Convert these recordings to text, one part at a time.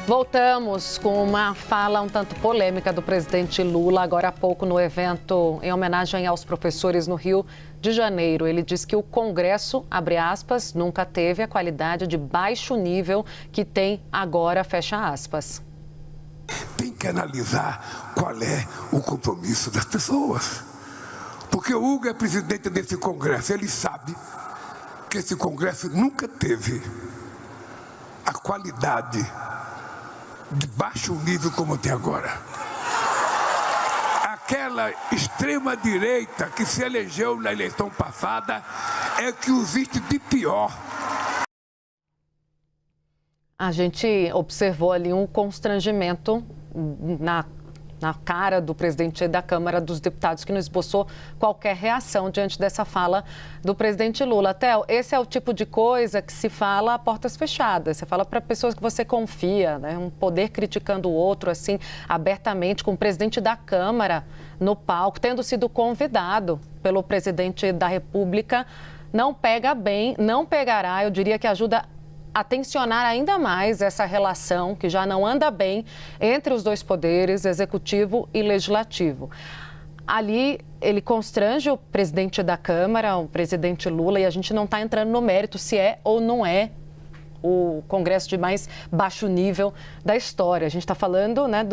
Voltamos com uma fala um tanto polêmica do presidente Lula, agora há pouco no evento em homenagem aos professores no Rio de Janeiro. Ele diz que o Congresso, abre aspas, nunca teve a qualidade de baixo nível que tem agora, fecha aspas. Tem que analisar qual é o compromisso das pessoas. Porque o Hugo é presidente desse Congresso, ele sabe que esse Congresso nunca teve a qualidade de baixo nível como tem agora. Aquela extrema-direita que se elegeu na eleição passada é que existe de pior. A gente observou ali um constrangimento na cara do presidente da Câmara dos Deputados, que não esboçou qualquer reação diante dessa fala do presidente Lula. Theo, esse é o tipo de coisa que se fala a portas fechadas. Você fala para pessoas que você confia, né? Um poder criticando o outro, assim, abertamente, com o presidente da Câmara no palco, tendo sido convidado pelo presidente da República. Não pega bem, não pegará, eu diria que ajuda a tensionar ainda mais essa relação que já não anda bem entre os dois poderes, executivo e legislativo. Ali, ele constrange o presidente da Câmara, o presidente Lula, e a gente não está entrando no mérito se é ou não é o Congresso de mais baixo nível da história. A gente está falando, né,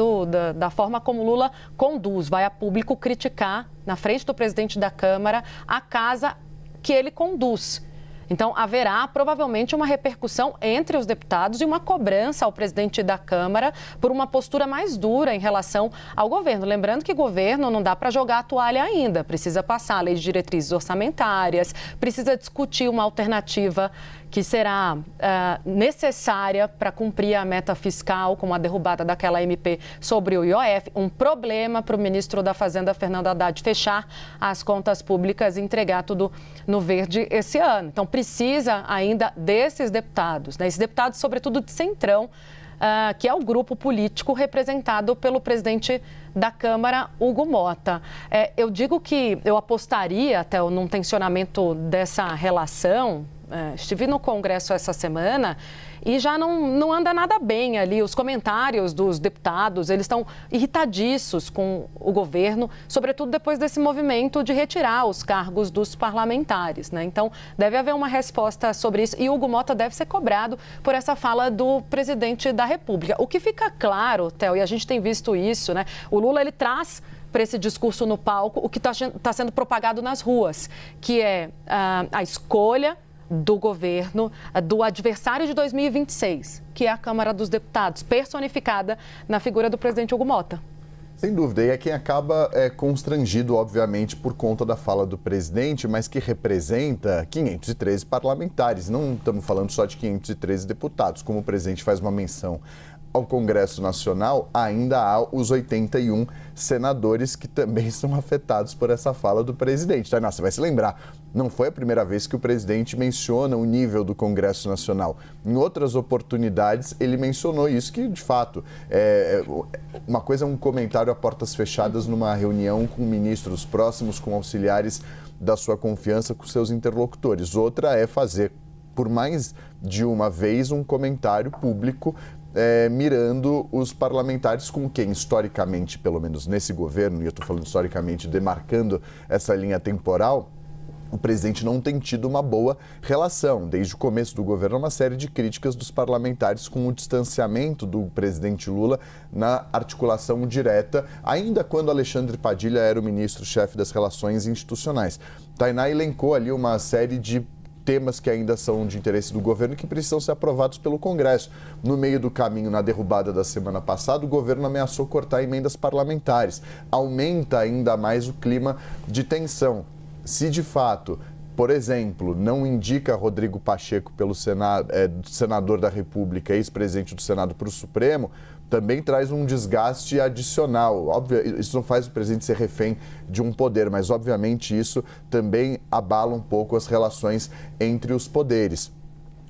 da forma como Lula conduz, vai a público criticar, na frente do presidente da Câmara, a casa que ele conduz. Então, haverá provavelmente uma repercussão entre os deputados e uma cobrança ao presidente da Câmara por uma postura mais dura em relação ao governo. Lembrando que governo não dá para jogar a toalha ainda, precisa passar a lei de diretrizes orçamentárias, precisa discutir uma alternativa que será necessária para cumprir a meta fiscal, como a derrubada daquela MP sobre o IOF. Um problema para o ministro da Fazenda, Fernando Haddad, fechar as contas públicas e entregar tudo no verde esse ano. Então, precisa ainda desses deputados, né? Esses deputados, sobretudo de Centrão, que é o grupo político representado pelo presidente da Câmara, Hugo Mota. Eu digo que eu apostaria até num tensionamento dessa relação. Estive no Congresso essa semana e já não anda nada bem ali. Os comentários dos deputados, eles estão irritadiços com o governo, sobretudo depois desse movimento de retirar os cargos dos parlamentares, né? Então, deve haver uma resposta sobre isso e Hugo Mota deve ser cobrado por essa fala do presidente da República. O que fica claro, Theo, e a gente tem visto isso, né? O Lula, ele traz para esse discurso no palco o que está sendo propagado nas ruas, que é a escolha do governo, do adversário de 2026, que é a Câmara dos Deputados, personificada na figura do presidente Hugo Mota. Sem dúvida, e é quem acaba constrangido, obviamente, por conta da fala do presidente, mas que representa 513 parlamentares. Não estamos falando só de 513 deputados, como o presidente faz uma menção ao Congresso Nacional, ainda há os 81 senadores que também são afetados por essa fala do presidente. Tainá, você vai se lembrar, não foi a primeira vez que o presidente menciona o nível do Congresso Nacional. Em outras oportunidades, ele mencionou isso, que de fato, uma coisa é um comentário a portas fechadas numa reunião com ministros próximos, com auxiliares da sua confiança, com seus interlocutores. Outra é fazer, por mais de uma vez, um comentário público mirando os parlamentares com quem, historicamente, pelo menos nesse governo, e eu estou falando historicamente, demarcando essa linha temporal, o presidente não tem tido uma boa relação. Desde o começo do governo, uma série de críticas dos parlamentares com o distanciamento do presidente Lula na articulação direta, ainda quando Alexandre Padilha era o ministro-chefe das Relações Institucionais. Tainá elencou ali uma série de temas que ainda são de interesse do governo que precisam ser aprovados pelo Congresso. No meio do caminho, na derrubada da semana passada, o governo ameaçou cortar emendas parlamentares. Aumenta ainda mais o clima de tensão. Se de fato, por exemplo, não indica Rodrigo Pacheco pelo senador da República, ex-presidente do Senado, para o Supremo, também traz um desgaste adicional. Óbvio, isso não faz o presidente ser refém de um poder, mas obviamente isso também abala um pouco as relações entre os poderes.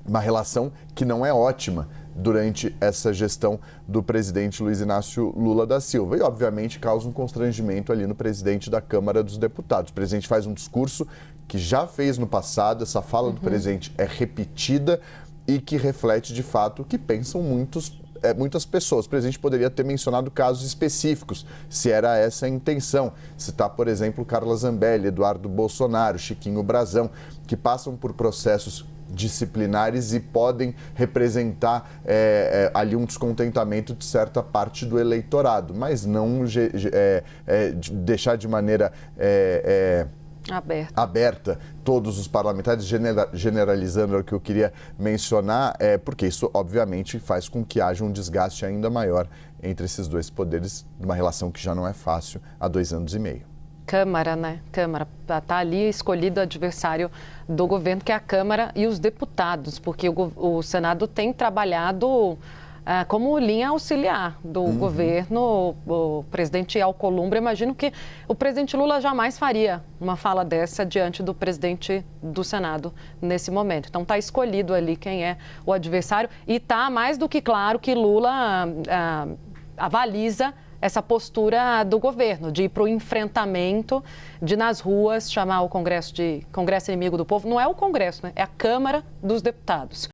Uma relação que não é ótima durante essa gestão do presidente Luiz Inácio Lula da Silva. E, obviamente, causa um constrangimento ali no presidente da Câmara dos Deputados. O presidente faz um discurso que já fez no passado, essa fala do presidente é repetida e que reflete, de fato, o que pensam muitos muitas pessoas. O presidente poderia ter mencionado casos específicos, se era essa a intenção. Citar, por exemplo, Carla Zambelli, Eduardo Bolsonaro, Chiquinho Brazão, que passam por processos disciplinares e podem representar ali um descontentamento de certa parte do eleitorado, mas não deixar de maneira aberta todos os parlamentares, generalizando o que eu queria mencionar, porque isso obviamente faz com que haja um desgaste ainda maior entre esses dois poderes, numa relação que já não é fácil há 2 anos e meio. Câmara, né? Câmara. Está ali escolhido o adversário do governo, que é a Câmara e os deputados, porque o Senado tem trabalhado como linha auxiliar do governo. O presidente Alcolumbre, imagino que o presidente Lula jamais faria uma fala dessa diante do presidente do Senado nesse momento. Então está escolhido ali quem é o adversário e está mais do que claro que Lula avaliza essa postura do governo, de ir para o enfrentamento, de nas ruas chamar o Congresso de Congresso inimigo do povo. Não é o Congresso, né? É a Câmara dos Deputados.